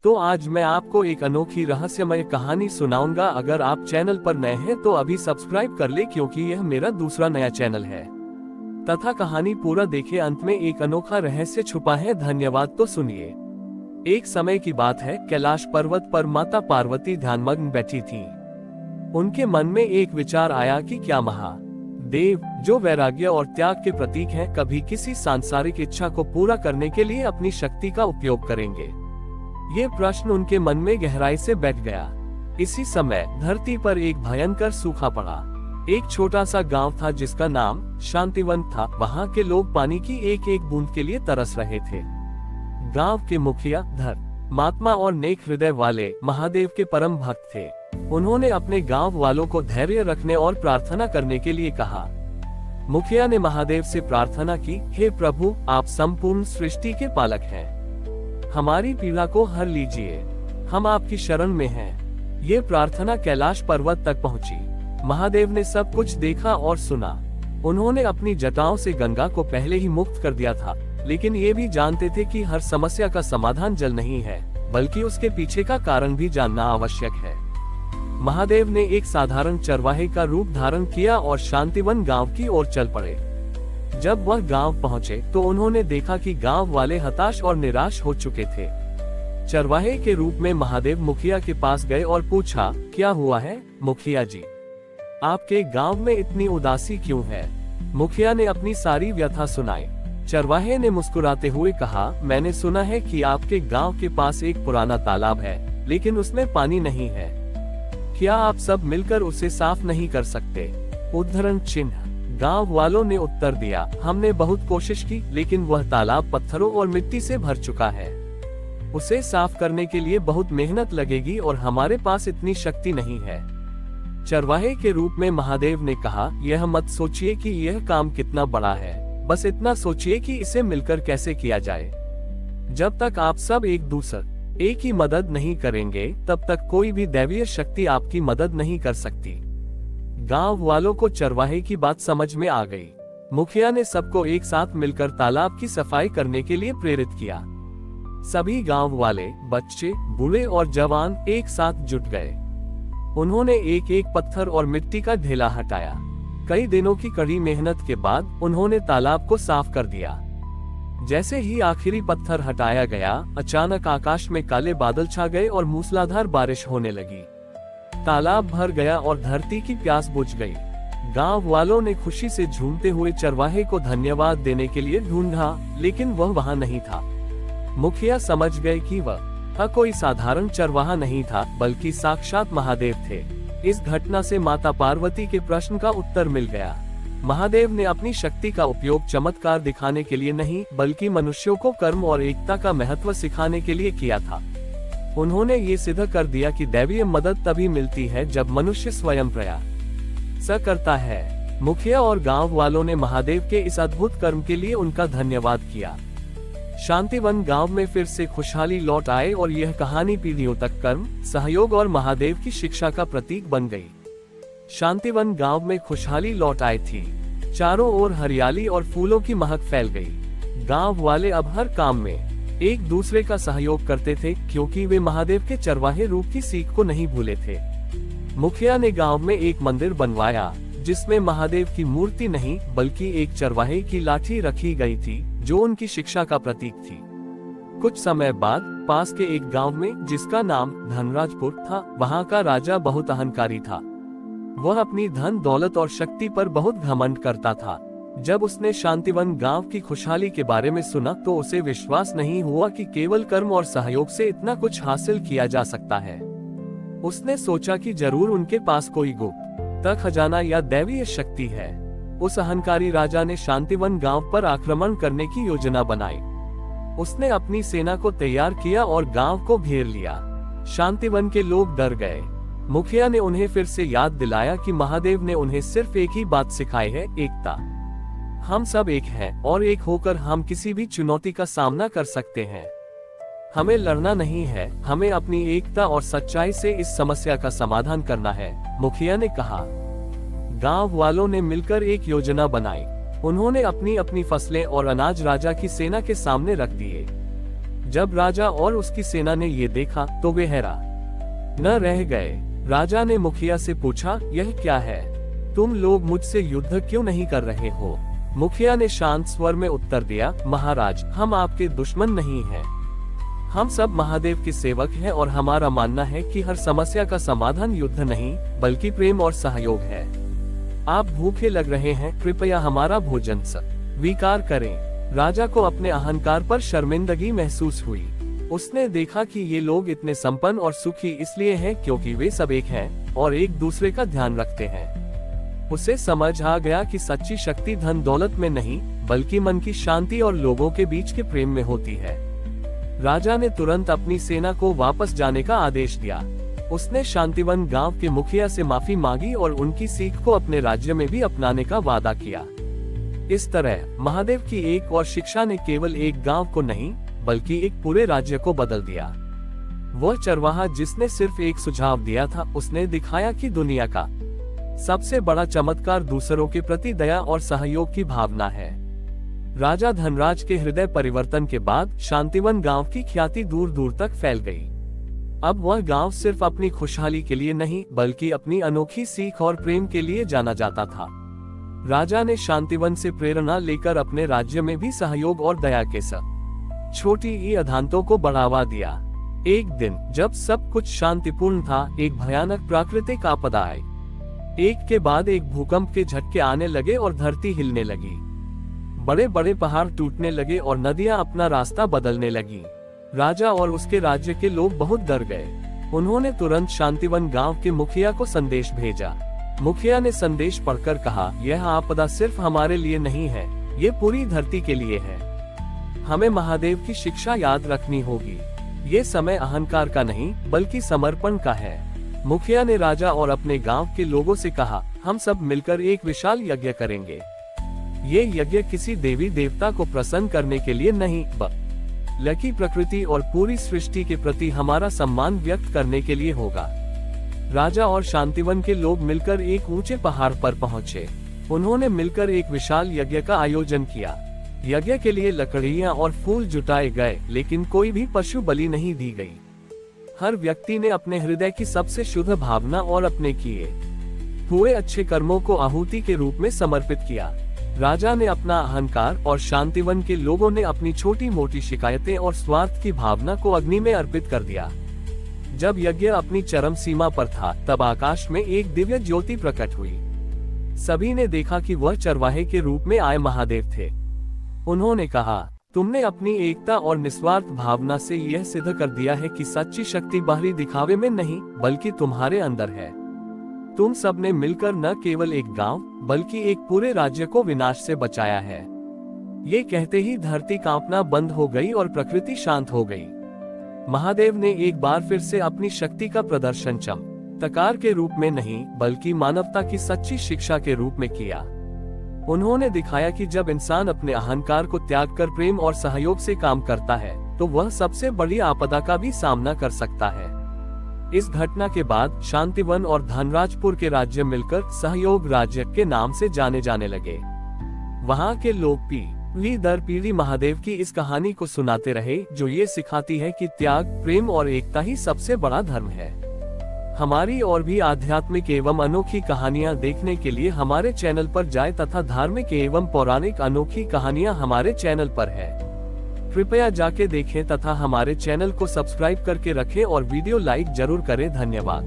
तो आज मैं आपको एक अनोखी रहस्यमय कहानी सुनाऊंगा। अगर आप चैनल पर नए हैं तो अभी सब्सक्राइब कर ले, क्योंकि यह मेरा दूसरा नया चैनल है। तथा कहानी पूरा देखे, अंत में एक अनोखा रहस्य छुपा है। धन्यवाद। तो सुनिए। एक समय की बात है, कैलाश पर्वत पर माता पार्वती ध्यानमग्न बैठी थी। उनके मन में एक विचार आया कि क्या महादेव, जो वैराग्य और त्याग के प्रतीक हैं, कभी किसी सांसारिक इच्छा को पूरा करने के लिए अपनी शक्ति का उपयोग करेंगे। ये प्रश्न उनके मन में गहराई से बैठ गया। इसी समय धरती पर एक भयंकर सूखा पड़ा। एक छोटा सा गांव था जिसका नाम शांतिवन था। वहां के लोग पानी की एक एक बूंद के लिए तरस रहे थे। गांव के मुखिया धर्मात्मा और नेक हृदय वाले महादेव के परम भक्त थे। उन्होंने अपने गांव वालों को धैर्य रखने और प्रार्थना करने के लिए कहा। मुखिया ने महादेव से प्रार्थना की, हे प्रभु, आप संपूर्ण सृष्टि के पालक हैं, हमारी पीड़ा को हर लीजिए, हम आपकी शरण में हैं। ये प्रार्थना कैलाश पर्वत तक पहुंची। महादेव ने सब कुछ देखा और सुना। उन्होंने अपनी जटाओं से गंगा को पहले ही मुक्त कर दिया था, लेकिन ये भी जानते थे कि हर समस्या का समाधान जल नहीं है, बल्कि उसके पीछे का कारण भी जानना आवश्यक है। महादेव ने एक साधारण चरवाहे का रूप धारण किया और शांतिवन गांव की ओर चल पड़े। जब वह गांव पहुंचे तो उन्होंने देखा कि गांव वाले हताश और निराश हो चुके थे। चरवाहे के रूप में महादेव मुखिया के पास गए और पूछा, क्या हुआ है मुखिया जी, आपके गांव में इतनी उदासी क्यों है? मुखिया ने अपनी सारी व्यथा सुनाई। चरवाहे ने मुस्कुराते हुए कहा, मैंने सुना है कि आपके गांव के पास एक पुराना तालाब है, लेकिन उसमें पानी नहीं है। क्या आप सब मिलकर उसे साफ नहीं कर सकते? उद्धरण चिन्ह। गांव वालों ने उत्तर दिया, हमने बहुत कोशिश की, लेकिन वह तालाब पत्थरों और मिट्टी से भर चुका है। उसे साफ करने के लिए बहुत मेहनत लगेगी और हमारे पास इतनी शक्ति नहीं है। चरवाहे के रूप में महादेव ने कहा, यह मत सोचिए कि यह काम कितना बड़ा है, बस इतना सोचिए कि इसे मिलकर कैसे किया जाए। जब तक आप सब एक ही मदद नहीं करेंगे, तब तक कोई भी दैवीय शक्ति आपकी मदद नहीं कर सकती। गांव वालों को चरवाहे की बात समझ में आ गई। मुखिया ने सबको एक साथ मिलकर तालाब की सफाई करने के लिए प्रेरित किया। सभी गांव वाले, बच्चे, बूढ़े और जवान एक साथ जुट गए। उन्होंने एक एक पत्थर और मिट्टी का ढेला हटाया। कई दिनों की कड़ी मेहनत के बाद उन्होंने तालाब को साफ कर दिया। जैसे ही आखिरी पत्थर हटाया गया, अचानक आकाश में काले बादल छा गए और मूसलाधार बारिश होने लगी। तालाब भर गया और धरती की प्यास बुझ गई। गांव वालों ने खुशी से झूमते हुए चरवाहे को धन्यवाद देने के लिए ढूंढा, लेकिन वह वहां नहीं था। मुखिया समझ गए कि वह कोई साधारण चरवाहा नहीं था, बल्कि साक्षात महादेव थे। इस घटना से माता पार्वती के प्रश्न का उत्तर मिल गया। महादेव ने अपनी शक्ति का उपयोग चमत्कार दिखाने के लिए नहीं, बल्कि मनुष्यों को कर्म और एकता का महत्व सिखाने के लिए किया था। उन्होंने ये सिद्ध कर दिया कि दैवीय मदद तभी मिलती है जब मनुष्य स्वयं प्रयास करता है। मुखिया और गांव वालों ने महादेव के इस अद्भुत कर्म के लिए उनका धन्यवाद किया। शांतिवन गांव में फिर से खुशहाली लौट आए और यह कहानी पीढ़ियों तक कर्म, सहयोग और महादेव की शिक्षा का प्रतीक बन गई। शांतिवन गांव में खुशहाली लौट आई थी। चारों ओर हरियाली और फूलों की महक फैल गई। गांव वाले अब हर काम में एक दूसरे का सहयोग करते थे, क्योंकि वे महादेव के चरवाहे रूप की सीख को नहीं भूले थे। मुखिया ने गांव में एक मंदिर बनवाया, जिसमें महादेव की मूर्ति नहीं, बल्कि एक चरवाहे की लाठी रखी गई थी, जो उनकी शिक्षा का प्रतीक थी। कुछ समय बाद पास के एक गांव में, जिसका नाम धनराजपुर था, वहां का राजा बहुत अहंकारी था। वह अपनी धन दौलत और शक्ति पर बहुत घमंड करता था। जब उसने शांतिवन गांव की खुशहाली के बारे में सुना तो उसे विश्वास नहीं हुआ कि केवल कर्म और सहयोग से इतना कुछ हासिल किया जा सकता है। उसने सोचा कि जरूर उनके पास कोई गुप्त खजाना या दैवीय शक्ति है। उस अहंकारी राजा ने शांतिवन गांव पर आक्रमण करने की योजना बनाई। उसने अपनी सेना को तैयार किया और गांव को घेर लिया। शांतिवन के लोग डर गए। मुखिया ने उन्हें फिर से याद दिलाया कि महादेव ने उन्हें सिर्फ एक ही बात सिखाई है, एकता। हम सब एक हैं और एक होकर हम किसी भी चुनौती का सामना कर सकते हैं। हमें लड़ना नहीं है, हमें अपनी एकता और सच्चाई से इस समस्या का समाधान करना है, मुखिया ने कहा। गांव वालों ने मिलकर एक योजना बनाई। उन्होंने अपनी अपनी फसलें और अनाज राजा की सेना के सामने रख दिए। जब राजा और उसकी सेना ने ये देखा तो वे हैरान न रह गए। राजा ने मुखिया से पूछा, यह क्या है? तुम लोग मुझसे युद्ध क्यों नहीं कर रहे हो? मुखिया ने शांत स्वर में उत्तर दिया, महाराज, हम आपके दुश्मन नहीं हैं। हम सब महादेव के सेवक हैं और हमारा मानना है कि हर समस्या का समाधान युद्ध नहीं बल्कि प्रेम और सहयोग है। आप भूखे लग रहे हैं, कृपया हमारा भोजन स्वीकार करें। राजा को अपने अहंकार पर शर्मिंदगी महसूस हुई। उसने देखा कि ये लोग इतने संपन्न और सुखी इसलिए हैं क्योंकि वे सब एक हैं और एक दूसरे का ध्यान रखते हैं। उसे समझ आ गया कि सच्ची शक्ति धन दौलत में नहीं बल्कि मन की शांति और लोगों के बीच के प्रेम में होती है। राजा ने तुरंत अपनी सेना को वापस जाने का आदेश दिया। उसने शांतिवन गांव के मुखिया से माफी मांगी और उनकी सीख को अपने राज्य में भी अपनाने का वादा किया। इस तरह महादेव की एक और शिक्षा ने केवल एक गांव को नहीं बल्कि एक पूरे राज्य को बदल दिया। वह चरवाहा जिसने सिर्फ एक सुझाव दिया था, उसने दिखाया कि दुनिया का सबसे बड़ा चमत्कार दूसरों के प्रति दया और सहयोग की भावना है। राजा धनराज के हृदय परिवर्तन के बाद शांतिवन गांव की ख्याति दूर दूर तक फैल गई। अब वह गांव सिर्फ अपनी खुशहाली के लिए नहीं बल्कि अपनी अनोखी सीख और प्रेम के लिए जाना जाता था। राजा ने शांतिवन से प्रेरणा लेकर अपने राज्य में भी सहयोग और दया के साथ छोटी अधानतों को बढ़ावा दिया। एक दिन जब सब कुछ शांतिपूर्ण था, एक भयानक प्राकृतिक आपदा आई। एक के बाद एक भूकंप के झटके आने लगे और धरती हिलने लगी। बड़े बड़े पहाड़ टूटने लगे और नदियां अपना रास्ता बदलने लगी। राजा और उसके राज्य के लोग बहुत डर गए। उन्होंने तुरंत शांतिवन गांव के मुखिया को संदेश भेजा। मुखिया ने संदेश पढ़कर कहा, यह आपदा सिर्फ हमारे लिए नहीं है, ये पूरी धरती के लिए है। हमें महादेव की शिक्षा याद रखनी होगी। ये समय अहंकार का नहीं बल्कि समर्पण का है। मुखिया ने राजा और अपने गांव के लोगों से कहा, हम सब मिलकर एक विशाल यज्ञ करेंगे। ये यज्ञ किसी देवी देवता को प्रसन्न करने के लिए नहीं बल्कि प्रकृति और पूरी सृष्टि के प्रति हमारा सम्मान व्यक्त करने के लिए होगा। राजा और शांतिवन के लोग मिलकर एक ऊंचे पहाड़ पर पहुंचे। उन्होंने मिलकर एक विशाल यज्ञ का आयोजन किया। यज्ञ के लिए लकड़ियां और फूल जुटाए गए, लेकिन कोई भी पशु बलि नहीं दी गई। हर व्यक्ति ने अपने हृदय की सबसे शुद्ध भावना और अपने किए हुए अच्छे कर्मों को आहुति के रूप में समर्पित किया। राजा ने अपना अहंकार और शांतिवन के लोगों ने अपनी छोटी मोटी शिकायतें और स्वार्थ की भावना को अग्नि में अर्पित कर दिया। जब यज्ञ अपनी चरम सीमा पर था, तब आकाश में एक दिव्य ज्योति प्रकट हुई। सभी ने देखा कि वह चरवाहे के रूप में आए महादेव थे। उन्होंने कहा, तुमने अपनी एकता और निस्वार्थ भावना से यह सिद्ध कर दिया है कि सच्ची शक्ति बाहरी दिखावे में नहीं बल्कि तुम्हारे अंदर है। तुम सबने मिलकर न केवल एक गांव बल्कि एक पूरे राज्य को विनाश से बचाया है। ये कहते ही धरती कांपना बंद हो गई और प्रकृति शांत हो गई। महादेव ने एक बार फिर से अपनी शक्ति का प्रदर्शन चमत्कार के रूप में नहीं बल्कि मानवता की सच्ची शिक्षा के रूप में किया। उन्होंने दिखाया कि जब इंसान अपने अहंकार को त्याग कर प्रेम और सहयोग से काम करता है तो वह सबसे बड़ी आपदा का भी सामना कर सकता है। इस घटना के बाद शांतिवन और धनराजपुर के राज्य मिलकर सहयोग राज्य के नाम से जाने जाने लगे। वहां के लोग पीढ़ी दर पीढ़ी महादेव की इस कहानी को सुनाते रहे, जो ये सिखाती है कि त्याग, प्रेम और एकता ही सबसे बड़ा धर्म है। हमारी और भी आध्यात्मिक एवं अनोखी कहानियां देखने के लिए हमारे चैनल पर जाएं तथा धार्मिक एवं पौराणिक अनोखी कहानियां हमारे चैनल पर है। कृपया जाके देखें तथा हमारे चैनल को सब्सक्राइब करके रखें और वीडियो लाइक जरूर करें। धन्यवाद।